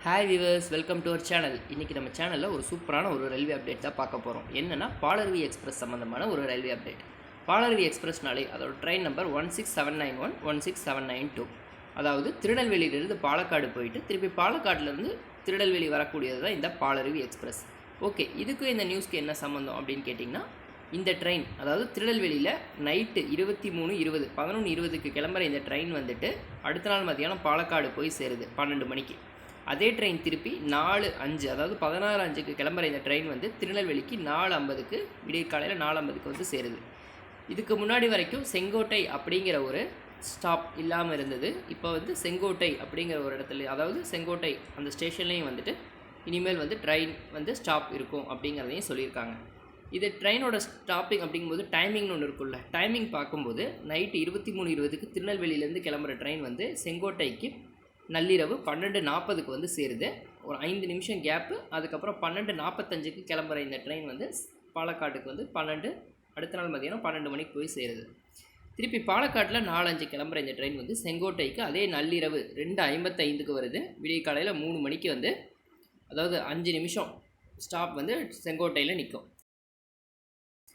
Hi viewers, welcome to our channel. இன்றைக்கி நம்ம சேனலில் ஒரு சூப்பரான ஒரு ரயில்வே அப்டேட் தான் பார்க்க போகிறோம். என்னென்னா பாலருவி எக்ஸ்பிரஸ் சம்மந்தமான ஒரு ரயில்வே அப்டேட். பாலருவி எக்ஸ்பிரஸ்னாலே அதோட ட்ரெயின் நம்பர் 16791 16792. அதாவது திருநெல்வேலியிலிருந்து பாலக்காடு போயிட்டு திருப்பி பாலக்காட்டிலேருந்து திருநெல்வேலி வரக்கூடியது தான் இந்த பாலருவி எக்ஸ்பிரஸ். ஓகே, இதுக்கும் இந்த நியூஸ்க்கு என்ன சம்மந்தம் அப்படின்னு கேட்டிங்கன்னா, இந்த ட்ரெயின் அதாவது திருநெல்வேலியில் நைட்டு 23:20 11:20க்கு கிளம்புற இந்த ட்ரெயின் வந்துட்டு அடுத்த நாள் மத்தியானம் பாலக்காடு போய் சேருது 12 மணிக்கு. அதே ட்ரெயின் திருப்பி 4:05 அதாவது 16:05க்கு கிளம்புற இந்த ட்ரெயின் வந்து திருநெல்வேலிக்கு 4:50க்கு விடிய காலையில் 4:50க்கு வந்து சேருது. இதுக்கு முன்னாடி வரைக்கும் செங்கோட்டை அப்படிங்கிற ஒரு ஸ்டாப் இல்லாமல் இருந்தது. இப்போ வந்து செங்கோட்டை அப்படிங்கிற ஒரு இடத்துல, அதாவது செங்கோட்டை அந்த ஸ்டேஷன்லேயும் வந்துட்டு இனிமேல் வந்து ட்ரெயின் வந்து ஸ்டாப் இருக்கும் அப்படிங்கிறதையும் சொல்லியிருக்காங்க. இது ட்ரெயினோட ஸ்டாப்பிங் அப்படிங்கும்போது டைமிங்னு ஒன்று இருக்குல்ல, டைமிங் பார்க்கும்போது நைட்டு 23:20க்கு திருநெல்வேலியிலேருந்து கிளம்புற ட்ரெயின் வந்து செங்கோட்டைக்கு நள்ளிரவு 12:40க்கு வந்து சேருது. ஒரு 5 நிமிஷம் கேப்பு. அதுக்கப்புறம் 12:45க்கு கிளம்புற இந்த ட்ரெயின் வந்து பாலக்காட்டுக்கு வந்து அடுத்த நாள் மதியானம் 12 மணிக்கு போய் சேருது. திருப்பி பாலக்காட்டில் 4:05 கிளம்புற இந்த ட்ரெயின் வந்து செங்கோட்டைக்கு அதே நள்ளிரவு 2:55க்கு வருது. விடிய காலையில் 3 மணிக்கு வந்து, அதாவது 5 நிமிஷம் ஸ்டாப் வந்து செங்கோட்டையில் நிற்கும்.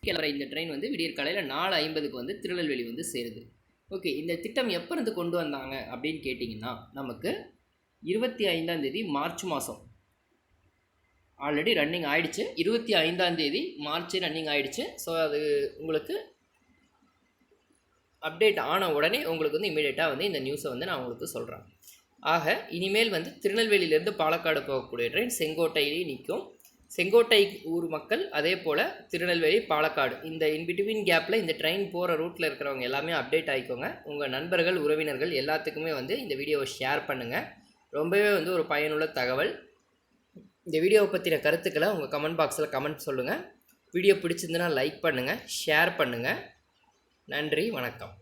கிளம்புற இந்த ட்ரெயின் வந்து விடிய காலையில் 4:50க்கு வந்து திருநெல்வேலி வந்து சேருது. ஓகே, இந்த திட்டம் எப்போ இருந்து கொண்டு வந்தாங்க அப்படின்னு கேட்டிங்கன்னா, நமக்கு 25ஆம் தேதி மார்ச் மாதம் ஆல்ரெடி ரன்னிங் ஆகிடுச்சு. 25ஆம் தேதி மார்ச் ரன்னிங் ஆகிடுச்சு. ஸோ அது உங்களுக்கு அப்டேட் ஆன உடனே உங்களுக்கு வந்து இமீடியட்டாக வந்து இந்த நியூஸை வந்து நான் உங்களுக்கு சொல்கிறேன். ஆக இனிமேல் வந்து திருநெல்வேலியிலேருந்து பாலக்காடு போகக்கூடிய ட்ரெயின் செங்கோட்டையிலேயே நிற்கும். செங்கோட்டை ஊர் மக்கள், அதே போல் திருநெல்வேலி பாலக்காடு, இந்த இன்பிட்வீன் கேப்பில் இந்த ட்ரெயின் போகிற ரூட்டில் இருக்கிறவங்க எல்லாமே அப்டேட் ஆகிக்கோங்க. உங்கள் நண்பர்கள், உறவினர்கள் எல்லாத்துக்குமே வந்து இந்த வீடியோவை ஷேர் பண்ணுங்கள். ரொம்பவே வந்து ஒரு பயனுள்ள தகவல். இந்த வீடியோவை பற்றின கருத்துக்களை உங்கள் கமெண்ட் பாக்ஸில் கமெண்ட் சொல்லுங்கள். வீடியோ பிடிச்சிருந்துன்னா லைக் பண்ணுங்கள், ஷேர் பண்ணுங்கள். நன்றி, வணக்கம்.